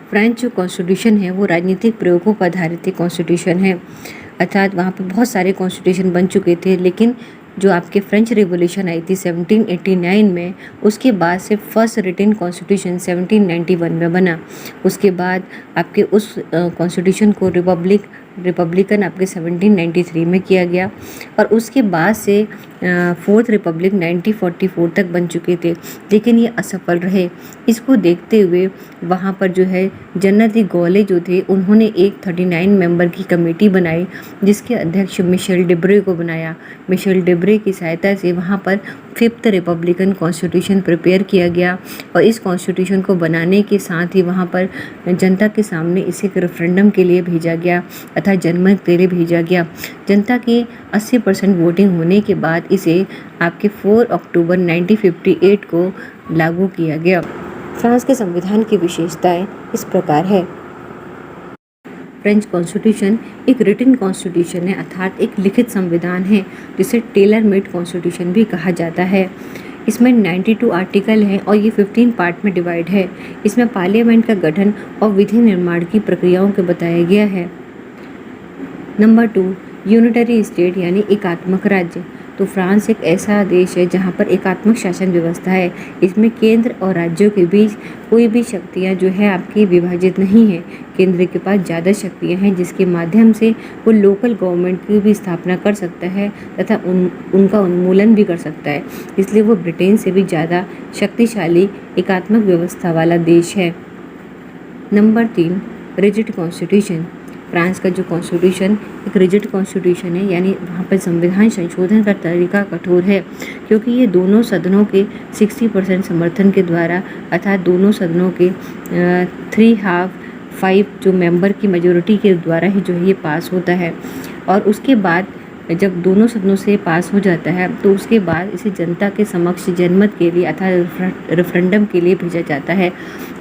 French जो constitution है वो राजनीतिक प्रयोगों पर आधारित एक कॉन्स्टिट्यूशन है, अर्थात वहाँ पर बहुत सारे कॉन्स्टिट्यूशन बन चुके थे, लेकिन जो आपके फ्रेंच रिवॉल्यूशन आई थी 1789 में, उसके बाद से फर्स्ट रिटन कॉन्स्टिट्यूशन 1791 में बना। उसके बाद आपके उस कॉन्स्टिट्यूशन को रिपब्लिकन आपके 1793 में किया गया, और उसके बाद से फोर्थ रिपब्लिक 1944 तक बन चुके थे, लेकिन ये असफल रहे। इसको देखते हुए वहाँ पर जो है जनरल डी गॉले जो थे, उन्होंने एक 39 मेंबर की कमेटी बनाई, जिसके अध्यक्ष मिशेल डेब्रे को बनाया। मिशेल डेब्रे की सहायता से वहाँ पर फिफ्थ रिपब्लिकन कॉन्स्टिट्यूशन प्रिपेयर किया गया, और इस कॉन्स्टिट्यूशन को बनाने के साथ ही वहाँ पर जनता के सामने इसे एक रेफरेंडम के लिए भेजा गया, अर्थात जनमत के लिए भेजा गया। जनता की 80% वोटिंग होने के बाद इसे आपके 4 अक्टूबर 1958 को लागू किया गया। फ्रांस के संविधान की विशेषताएं इस प्रकार है। फ्रेंच कॉन्स्टिट्यूशन एक रिटन कॉन्स्टिट्यूशन है, अर्थात एक लिखित संविधान है, जिसे टेलर मेड कॉन्स्टिट्यूशन भी कहा जाता है। इसमें 92 आर्टिकल हैं और ये 15 पार्ट में डिवाइड है। इसमें पार्लियामेंट का गठन और विधि निर्माण की प्रक्रियाओं को बताया गया है। नंबर 2, यूनिटरी स्टेट यानी एकात्मक राज्य। तो फ्रांस एक ऐसा देश है जहाँ पर एकात्मक शासन व्यवस्था है। इसमें केंद्र और राज्यों के बीच कोई भी शक्तियाँ जो है आपकी विभाजित नहीं है। केंद्र के पास ज़्यादा शक्तियाँ हैं, जिसके माध्यम से वो लोकल गवर्नमेंट की भी स्थापना कर सकता है तथा उनका उन्मूलन भी कर सकता है। इसलिए वो ब्रिटेन से भी ज़्यादा शक्तिशाली एकात्मक व्यवस्था वाला देश है। Number 3, rigid constitution. फ्रांस का जो कॉन्स्टिट्यूशन एक रिजिड कॉन्स्टिट्यूशन है, यानी वहाँ पर संविधान संशोधन का तरीका कठोर है, क्योंकि ये दोनों सदनों के 60% समर्थन के द्वारा, अर्थात दोनों सदनों के 3/5 जो मेंबर की मेजोरिटी के द्वारा ही जो है ये पास होता है। और उसके बाद जब दोनों सदनों से पास हो जाता है तो उसके बाद इसे जनता के समक्ष जनमत के लिए अर्थात रेफरेंडम के लिए भेजा जाता है।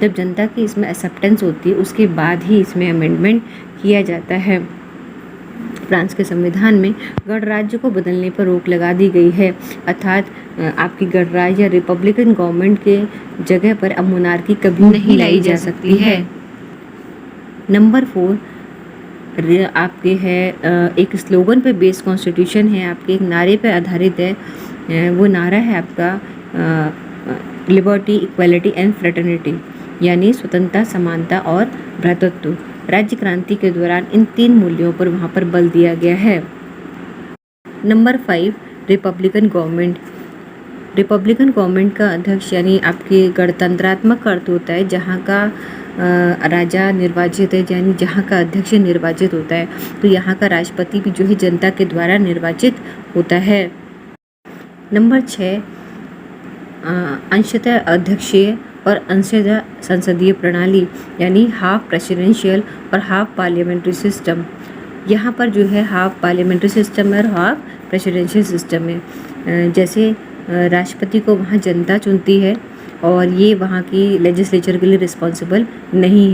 जब जनता की इसमें एक्सेप्टेंस होती है उसके बाद ही इसमें अमेंडमेंट किया जाता है। फ्रांस के संविधान में गणराज्य को बदलने पर रोक लगा दी गई है, अर्थात आपकी गणराज्य या रिपब्लिकन गवर्नमेंट के जगह पर अब मोनार्की कभी नहीं लाई जा सकती है। नंबर 4 आपके है एक स्लोगन पे बेस्ड कॉन्स्टिट्यूशन है, आपके एक नारे पे आधारित है। वो नारा है आपका लिबर्टी, इक्वालिटी एंड फ्रेटर्निटी, यानी स्वतंत्रता, समानता और भ्रातृत्व। राज्य क्रांति के दौरान इन 3 मूल्यों पर वहाँ पर बल दिया गया है। Number 5, Republican government. Republican government का अध्यक्ष यानी आपके गणतंत्रात्मक अर्थ होता है, जहाँ का राजा निर्वाचित है, यानी जहाँ का अध्यक्ष निर्वाचित होता है। तो यहाँ का राष्ट्रपति भी जो है जनता के द्वारा निर्वाचित होता है। नंबर 6, अंशतः अध्यक्षीय और अंशतः संसदीय प्रणाली, यानी हाफ प्रेसिडेंशियल और हाफ पार्लियामेंट्री सिस्टम। यहाँ पर जो है हाफ पार्लियामेंट्री सिस्टम है और हाफ प्रेसिडेंशियल सिस्टम है। जैसे राष्ट्रपति को वहाँ जनता चुनती है और ये वहाँ की लेजिस्लेचर के लिए रिस्पॉन्सिबल नहीं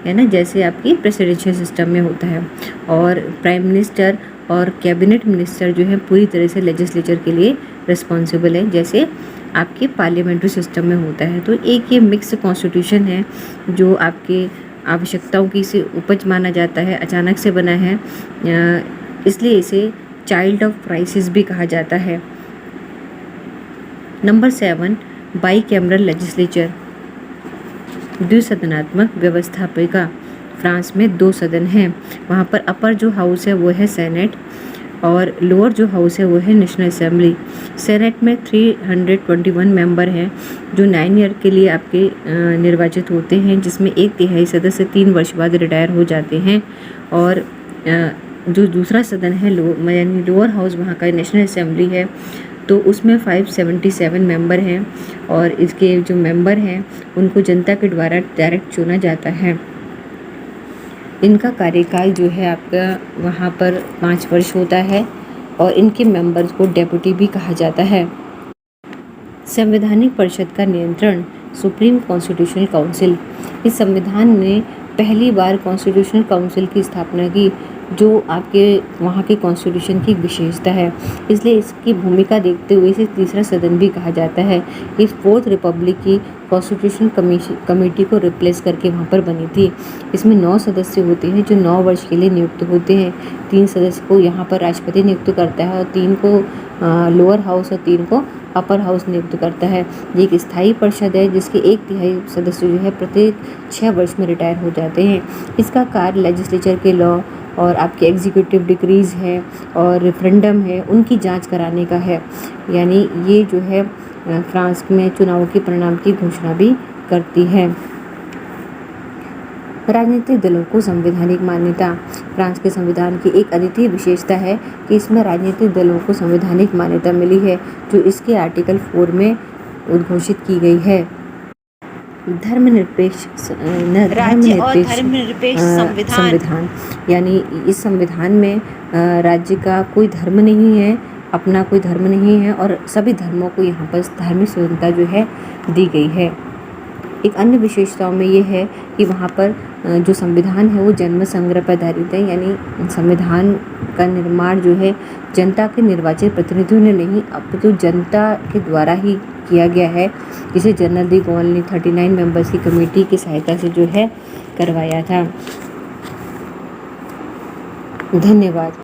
है ना, जैसे आपकी प्रेसिडेंशियल सिस्टम में होता है। और प्राइम मिनिस्टर और कैबिनेट मिनिस्टर जो है पूरी तरह से लेजिस्लेचर के लिए रिस्पॉन्सिबल है, जैसे आपके पार्लियामेंट्री सिस्टम में होता है। तो एक ये मिक्स कॉन्स्टिट्यूशन है जो आपके आवश्यकताओं की से उपज माना जाता है, अचानक से बना है, इसलिए इसे चाइल्ड ऑफ क्राइसिस भी कहा जाता है। नंबर 7, बाई कैमरल लेजिस्लेचर, द्विसदनात्मक व्यवस्थापिका। फ्रांस में 2 सदन हैं। वहाँ पर अपर जो हाउस है वो है सेनेट और लोअर जो हाउस है वो है नेशनल असेंबली। सेनेट में 321 मेंबर हैं जो 9 ईयर के लिए आपके निर्वाचित होते हैं, जिसमें 1/3 सदस्य 3 वर्ष बाद रिटायर हो जाते हैं। और जो दूसरा सदन है यानी लोअर हाउस, वहाँ का नेशनल असेंबली है, तो उसमें 577 मेंबर हैं और इसके जो मेंबर हैं उनको जनता के द्वारा डायरेक्ट चुना जाता है। इनका कार्यकाल जो है आपका वहाँ पर 5 वर्ष होता है और इनके मेंबर्स को डेप्यूटी भी कहा जाता है। संवैधानिक परिषद का नियंत्रण सुप्रीम कॉन्स्टिट्यूशनल काउंसिल। इस संविधान ने पहली बार कॉन्स्टिट्यूशनल काउंसिल की स्थापना की जो आपके वहाँ के कॉन्स्टिट्यूशन की विशेषता है। इसलिए इसकी भूमिका देखते हुए इसे तीसरा सदन भी कहा जाता है। इस फोर्थ रिपब्लिक की कॉन्स्टिट्यूशन कमेटी को रिप्लेस करके वहाँ पर बनी थी। इसमें 9 सदस्य होते हैं जो 9 वर्ष के लिए नियुक्त होते हैं। 3 सदस्य को यहाँ पर राष्ट्रपति नियुक्त करता है और 3 को लोअर हाउस और 3 को अपर हाउस नियुक्त करता है। ये एक स्थायी परिषद है जिसके 1/3 सदस्य जो है प्रत्येक 6 वर्ष में रिटायर हो जाते हैं। इसका कार्य लेजिस्लेचर के लॉ और आपके एग्जीक्यूटिव डिक्रीज़ हैं और रेफरेंडम है उनकी जांच कराने का है। यानी ये जो है फ्रांस में चुनावों के परिणाम की घोषणा भी करती है। राजनीतिक दलों को संवैधानिक मान्यता। फ्रांस के संविधान की एक अद्वितीय विशेषता है कि इसमें राजनीतिक दलों को संवैधानिक मान्यता मिली है जो इसके आर्टिकल 4 में उद्घोषित की गई है। धर्मनिरपेक्ष संविधान, यानी इस संविधान में राज्य का कोई धर्म नहीं है, अपना कोई धर्म नहीं है और सभी धर्मों को यहाँ पर धार्मिक स्वतंत्रता जो है दी गई है। एक अन्य विशेषताओं में ये है कि वहाँ पर जो संविधान है वो जन्म संग्रह पर आधारित है, यानी संविधान का निर्माण जो है जनता के निर्वाचित प्रतिनिधियों ने नहीं अपितु जनता के द्वारा ही किया गया है, जिसे जनरल डी गॉल ने 39 मेंबर्स की कमेटी की सहायता से जो है करवाया था। धन्यवाद।